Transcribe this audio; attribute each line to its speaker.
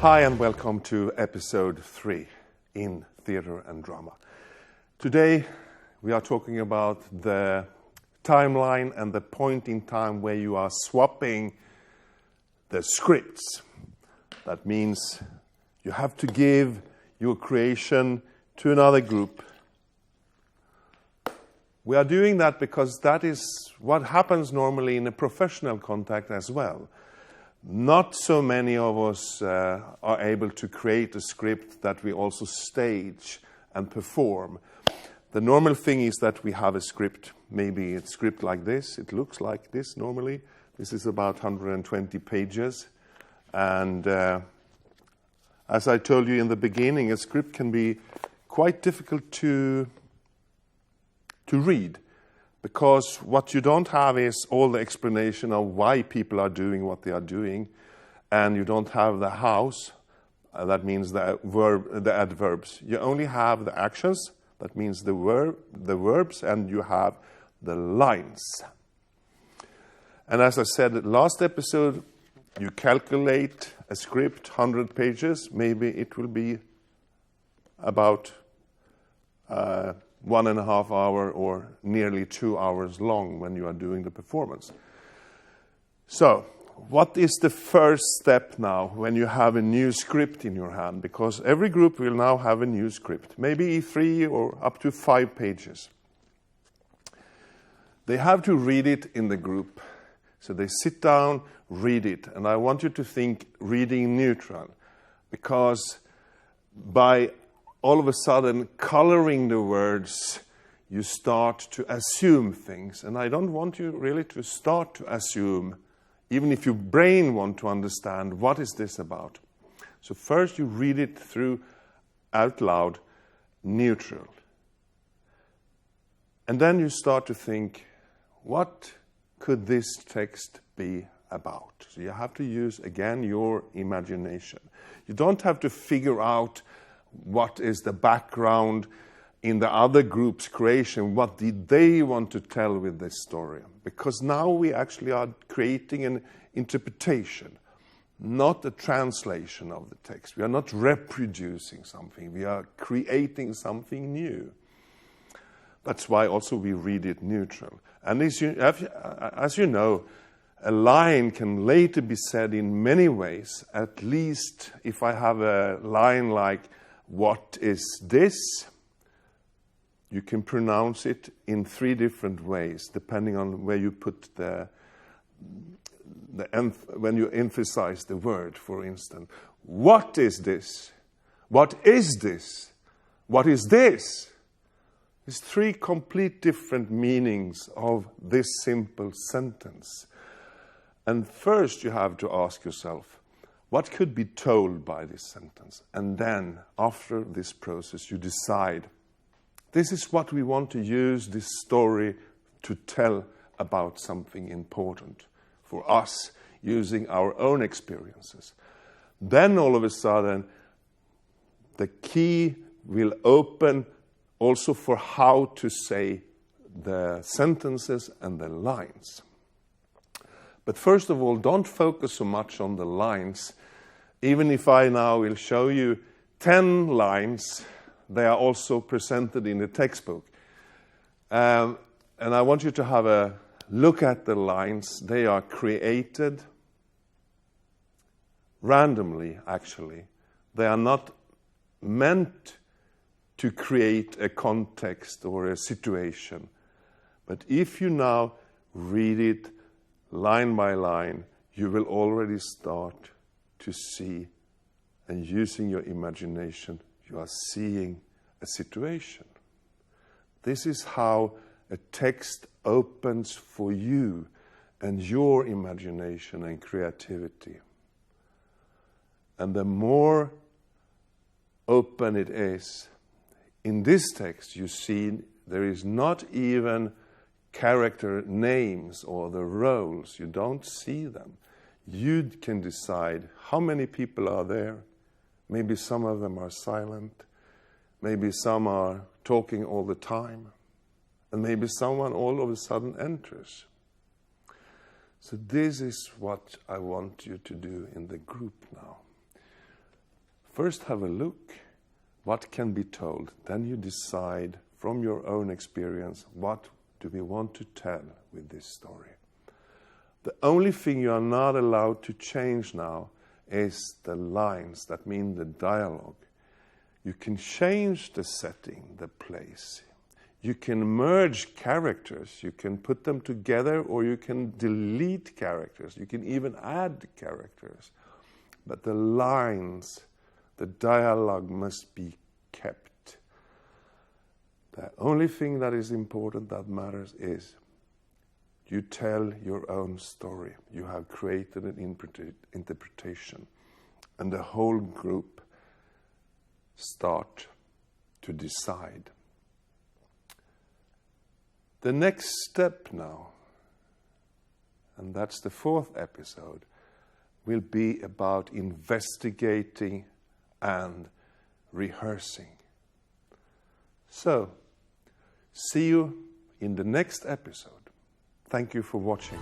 Speaker 1: Hi and welcome to episode 3 in Theatre and Drama. Today we are talking about the timeline and the point in time where you are swapping the scripts. That means you have to give your creation to another group. We are doing that because that is what happens normally in a professional contact as well. Not so many of us are able to create a script that we also stage and perform. The normal thing is that we have a script, maybe a script like this. It looks like this normally. This is about 120 pages. And as I told you in the beginning, a script can be quite difficult to read, because what you don't have is all the explanation of why people are doing what they are doing, and you don't have the hows, that means the adverbs. You only have the actions, that means the verbs, and you have the lines. And as I said last episode, you calculate a script, 100 pages, maybe it will be about 1.5 hours or nearly 2 hours long when you are doing the performance. So, what is the first step now when you have a new script in your hand? Because every group will now have a new script, maybe 3 or up to 5 pages. They have to read it in the group. So they sit down, read it. And I want you to think reading neutral, because by all of a sudden, coloring the words, you start to assume things. And I don't want you really to start to assume, even if your brain wants to understand, what is this about? So first you read it through out loud, neutral. And then you start to think, what could this text be about? So you have to use, again, your imagination. You don't have to figure out what is the background in the other group's creation? What did they want to tell with this story? Because now we actually are creating an interpretation, not a translation of the text. We are not reproducing something. We are creating something new. That's why also we read it neutral. And as you know, a line can later be said in many ways. At least if I have a line like, "What is this?" You can pronounce it in 3 different ways, depending on where you put when you emphasize the word, for instance. What is this? What is this? What is this? There's 3 complete different meanings of this simple sentence. And first you have to ask yourself, what could be told by this sentence? And then, after this process, you decide, this is what we want to use this story to tell about something important for us, using our own experiences. Then, all of a sudden, the key will open also for how to say the sentences and the lines. But first of all, don't focus so much on the lines. Even if I now will show you 10 lines, they are also presented in the textbook. And I want you to have a look at the lines. They are created randomly, actually. They are not meant to create a context or a situation. But if you now read it line by line, you will already start to see, and using your imagination, you are seeing a situation. This is how a text opens for you and your imagination and creativity. And the more open it is, in this text you see there is not even character names or the roles. You don't see them. You can decide how many people are there. Maybe some of them are silent. Maybe some are talking all the time. And maybe someone all of a sudden enters. So this is what I want you to do in the group now. First have a look. What can be told? Then you decide from your own experience, what do we want to tell with this story? The only thing you are not allowed to change now is the lines, that mean the dialogue. You can change the setting, the place. You can merge characters. You can put them together, or you can delete characters. You can even add characters. But the lines, the dialogue must be kept. The only thing that is important, that matters, is you tell your own story. You have created an interpretation. And the whole group start to decide. The next step now, and that's the 4th episode, will be about investigating and rehearsing. So, see you in the next episode. Thank you for watching.